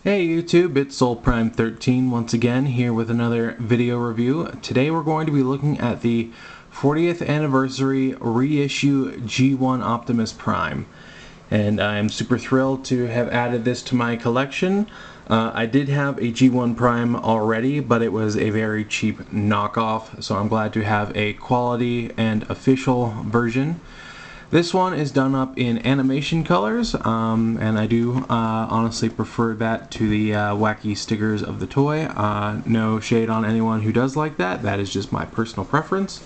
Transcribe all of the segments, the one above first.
Hey YouTube, it's SoulPrime13 once again here with another video review. Today we're going to be looking at the 40th anniversary reissue G1 Optimus Prime. And I'm super thrilled to have added this to my collection. I did have a G1 Prime already, but it was a very cheap knockoff, so I'm glad to have a quality and official version. This one is done up in animation colors, and I do honestly prefer that to the wacky stickers of the toy. No shade on anyone who does like that. That is just my personal preference.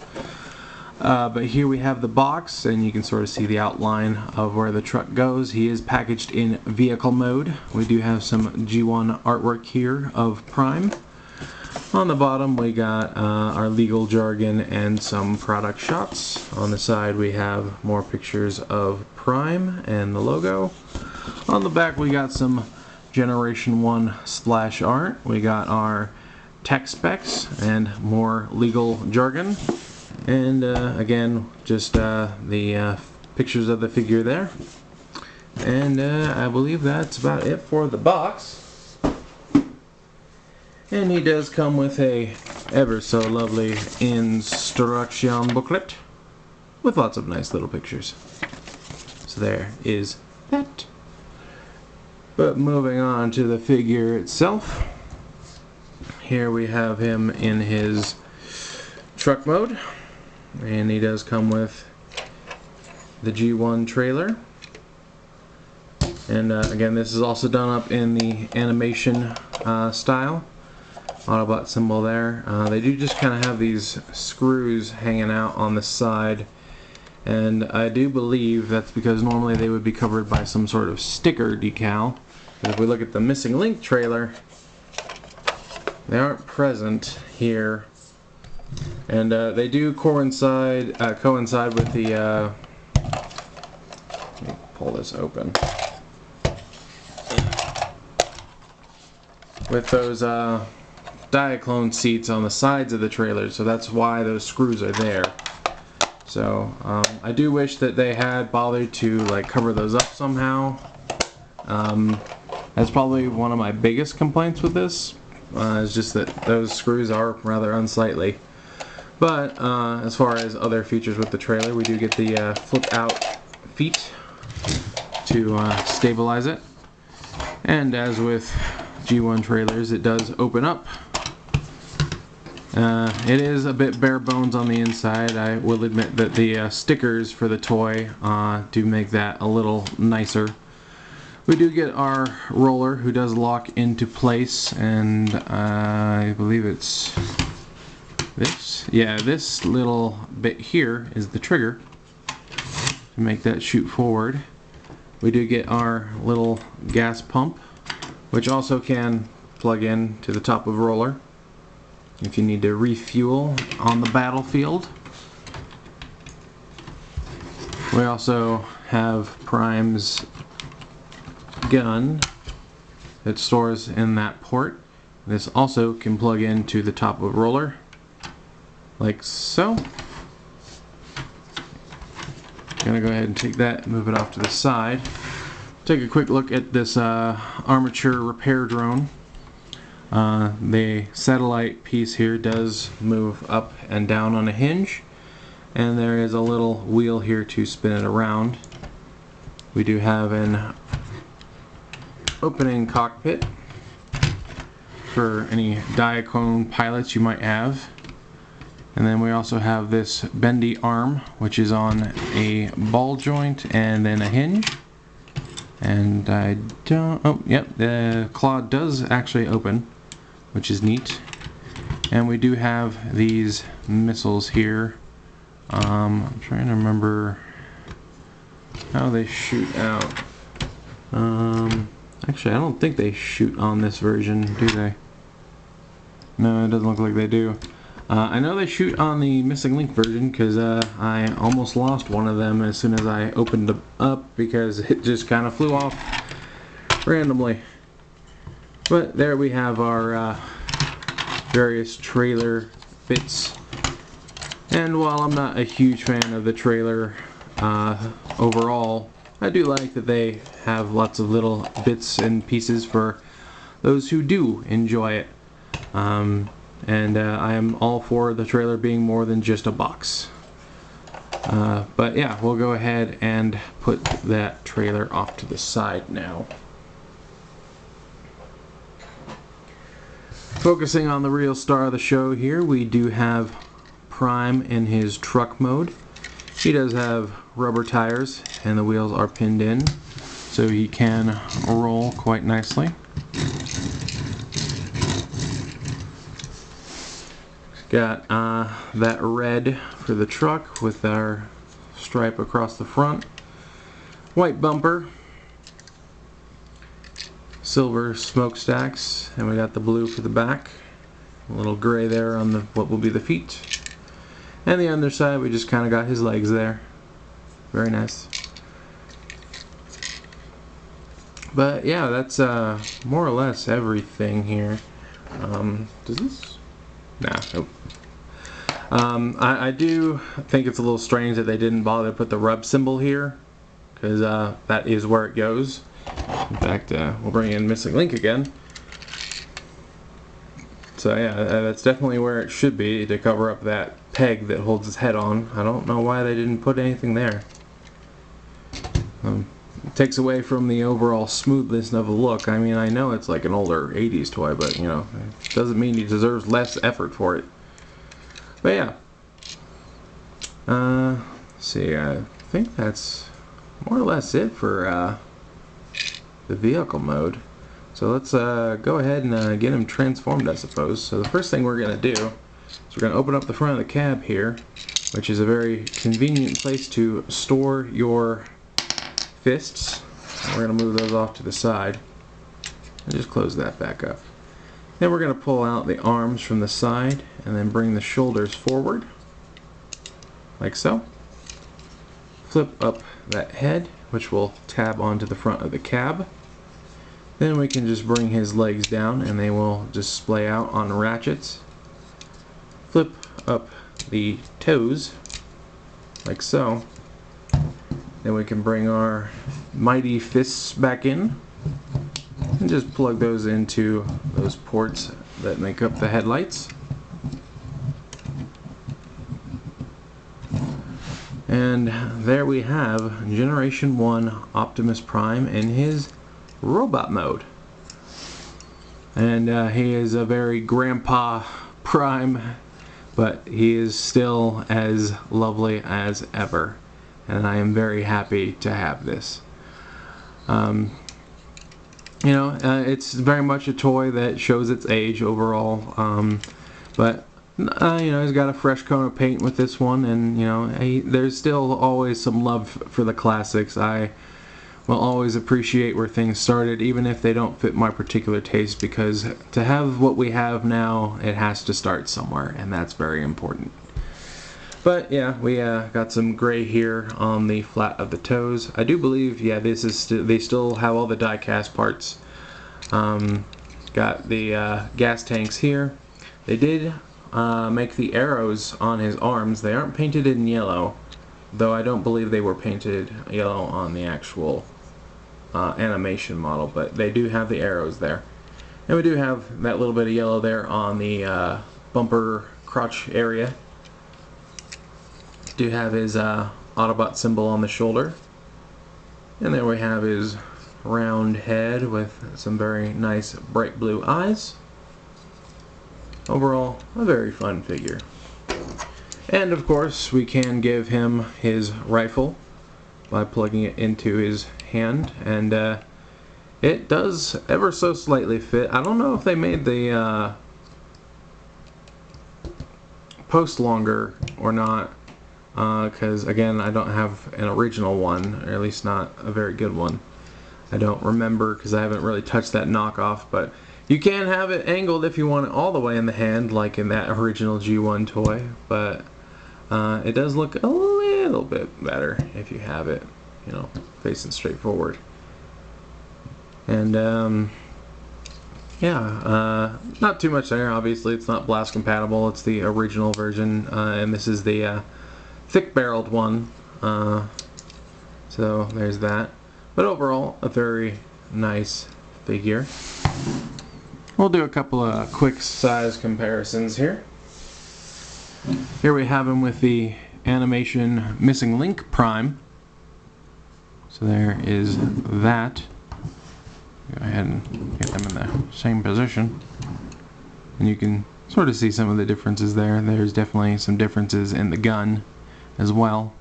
But here we have the box, and you can sort of see the outline of where the truck goes. He is packaged in vehicle mode. We do have some G1 artwork here of Prime. On the bottom we got our legal jargon and some product shots. On the side we have more pictures of Prime and the logo. On the back we got some Generation 1 splash art. We got our tech specs and more legal jargon. And again, just the pictures of the figure there. And I believe that's about it for the box. And he does come with a ever so lovely instruction booklet with lots of nice little pictures. So there is that. But moving on to the figure itself. Here we have him in his truck mode. And he does come with the G1 trailer. And again, this is also done up in the animation style. Autobot symbol there. They do just kind of have these screws hanging out on the side, and I do believe that's because normally they would be covered by some sort of sticker decal. But if we look at the Missing Link trailer, they aren't present here, and they do coincide with the. Let me pull this open. With those Diaclone seats on the sides of the trailer, so that's why those screws are there. So I do wish that they had bothered to like cover those up somehow. That's probably one of my biggest complaints with this, is just that those screws are rather unsightly. But as far as other features with the trailer, we do get the flip out feet to stabilize it, and as with G1 trailers, it does open up. It is a bit bare bones on the inside. I will admit that the stickers for the toy do make that a little nicer. We do get our roller, who does lock into place, and I believe it's this. Yeah, this little bit here is the trigger to make that shoot forward. We do get our little gas pump, which also can plug in to the top of roller if you need to refuel on the battlefield. We also have Prime's gun that stores in that port. This also can plug into the top of roller, like so. Gonna go ahead and take that and move it off to the side. Take a quick look at this armature repair drone. The satellite piece here does move up and down on a hinge, and there is a little wheel here to spin it around. We do have an opening cockpit for any Diaclone pilots you might have. And then we also have this bendy arm, which is on a ball joint and then a hinge. And I don't, oh yep, the claw does actually open, which is neat. And we do have these missiles here. I'm trying to remember how they shoot out. Actually, I don't think they shoot on this version, do they? No, it doesn't look like they do. I know they shoot on the Missing Link version, because I almost lost one of them as soon as I opened it up, because it just kind of flew off randomly. But there we have our various trailer bits. And while I'm not a huge fan of the trailer overall, I do like that they have lots of little bits and pieces for those who do enjoy it. And I am all for the trailer being more than just a box. But yeah, we'll go ahead and put that trailer off to the side now. Focusing on the real star of the show here, we do have Prime in his truck mode. He does have rubber tires and the wheels are pinned in, so he can roll quite nicely. Got that red for the truck with our stripe across the front. White bumper. Silver smokestacks, and we got the blue for the back. A little gray there on the what will be the feet. And the underside, we just kind of got his legs there. Very nice. But yeah, that's more or less everything here. Does this? Nah, nope. I do think it's a little strange that they didn't bother to put the rub symbol here, because that is where it goes. In fact, we'll bring in Missing Link again. So yeah, that's definitely where it should be, to cover up that peg that holds his head on. I don't know why they didn't put anything there. It takes away from the overall smoothness of the look. I mean, I know it's like an older 80s toy, but you know, it doesn't mean he deserves less effort for it. But yeah. Let's see, I think that's more or less it for the vehicle mode. So let's go ahead and get him transformed, I suppose. So the first thing we're going to do is we're going to open up the front of the cab here, which is a very convenient place to store your fists. We're going to move those off to the side and just close that back up. Then we're going to pull out the arms from the side and then bring the shoulders forward, like so. Flip up that head, which will tab onto the front of the cab. Then we can just bring his legs down and they will display out on ratchets. Flip up the toes, like so. Then we can bring our mighty fists back in and just plug those into those ports that make up the headlights. And there we have Generation 1 Optimus Prime in his robot mode. And he is a very grandpa Prime, but he is still as lovely as ever. And I am very happy to have this. You know, it's very much a toy that shows its age overall, but you know, he's got a fresh coat of paint with this one, and you know, there's still always some love for the classics. I will always appreciate where things started, even if they don't fit my particular taste, because to have what we have now, it has to start somewhere, and that's very important. But yeah, we got some gray here on the flat of the toes. I do believe, yeah, this is they still have all the die-cast parts. Got the gas tanks here. They did make the arrows on his arms. They aren't painted in yellow, though I don't believe they were painted yellow on the actual animation model, but they do have the arrows there. And we do have that little bit of yellow there on the bumper crotch area. Do have his Autobot symbol on the shoulder. And there we have his round head with some very nice bright blue eyes. Overall, a very fun figure. And of course, we can give him his rifle by plugging it into his hand, and it does ever so slightly fit. I don't know if they made the post longer or not, because again, I don't have an original one, or at least not a very good one. I don't remember because I haven't really touched that knockoff, but you can have it angled if you want it all the way in the hand, like in that original G1 toy, but it does look a little bit better if you have it, you know, facing straight forward. And yeah, not too much there. Obviously, it's not blast compatible. It's the original version, and this is the thick-barreled one. So there's that. But overall, a very nice figure. We'll do a couple of quick size comparisons here. Here we have him with the animation missing link prime. So there is that. Go ahead and get them in the same position. And you can sort of see some of the differences there. There's definitely some differences in the gun as well.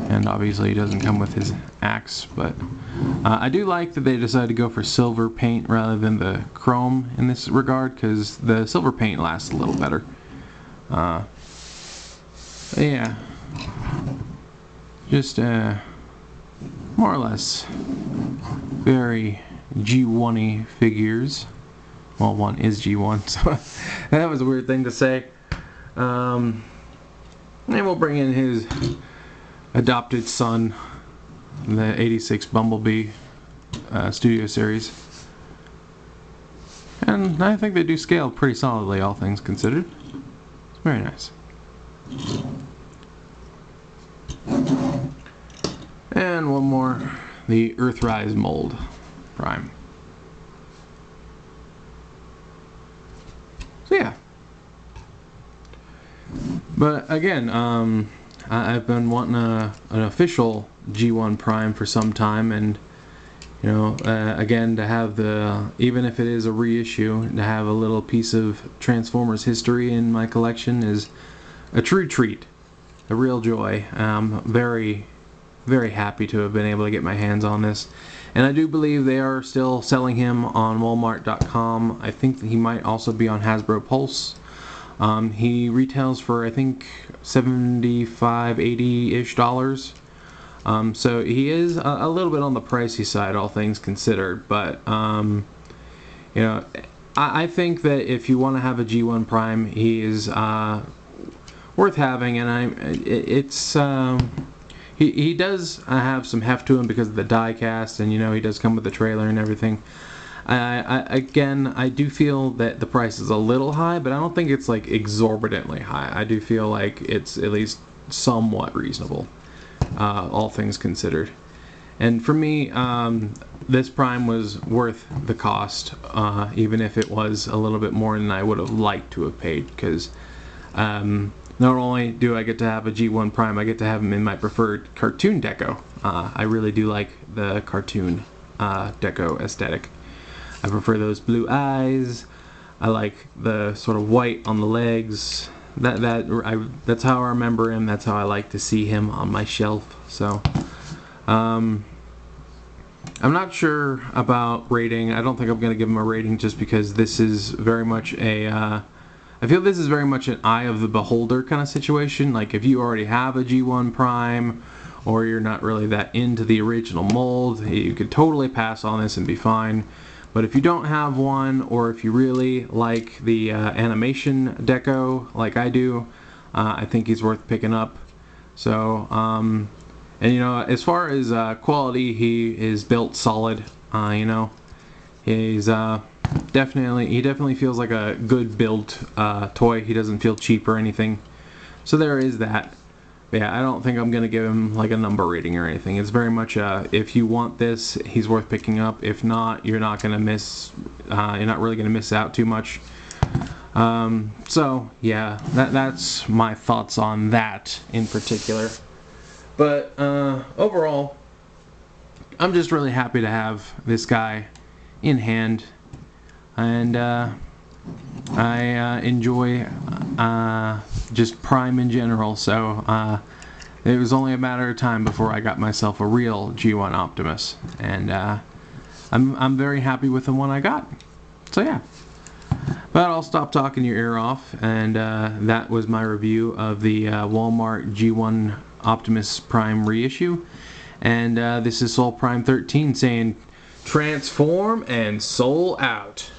And obviously he doesn't come with his axe, but I do like that they decided to go for silver paint rather than the chrome in this regard, because the silver paint lasts a little better. Yeah, just more or less very G1-y figures. Well, one is G1, so that was a weird thing to say. And we'll bring in his adopted son, the 86 Bumblebee Studio Series. And I think they do scale pretty solidly, all things considered. It's very nice. And one more, the Earthrise Mold Prime. So yeah. But again, I've been wanting an official G1 Prime for some time, and you know, again, to have the, even if it is a reissue, to have a little piece of Transformers history in my collection is a true treat, a real joy. I'm very, very happy to have been able to get my hands on this, and I do believe they are still selling him on Walmart.com. I think that he might also be on Hasbro Pulse. He retails for, I think, $75, $80-ish. So he is a little bit on the pricey side, all things considered. But, you know, I think that if you want to have a G1 Prime, he is worth having. And he does have some heft to him because of the die cast, and, you know, he does come with the trailer and everything. Again, I do feel that the price is a little high, but I don't think it's like exorbitantly high. I do feel like it's at least somewhat reasonable, all things considered. And for me, this Prime was worth the cost, even if it was a little bit more than I would have liked to have paid, because not only do I get to have a G1 Prime, I get to have him in my preferred cartoon deco. I really do like the cartoon deco aesthetic. I prefer those blue eyes. I like the sort of white on the legs. That's how I remember him. That's how I like to see him on my shelf. So, I'm not sure about rating. I don't think I'm going to give him a rating just because this is very much a... I feel this is very much an eye of the beholder kind of situation. Like, if you already have a G1 Prime, or you're not really that into the original mold, you could totally pass on this and be fine. But if you don't have one, or if you really like the animation deco like I do, I think he's worth picking up. So, and you know, as far as quality, he is built solid. You know, he's definitely feels like a good built toy. He doesn't feel cheap or anything. So there is that. But yeah, I don't think I'm gonna give him like a number rating or anything. It's very much if you want this, he's worth picking up. If not, you're not gonna miss. You're not really gonna miss out too much. So yeah, that's my thoughts on that in particular. But overall, I'm just really happy to have this guy in hand, and I enjoy just Prime in general, so it was only a matter of time before I got myself a real G1 Optimus, and I'm very happy with the one I got. So yeah, but I'll stop talking your ear off, and that was my review of the Walmart G1 Optimus Prime reissue, and this is Soul Prime 13 saying, transform and soul out.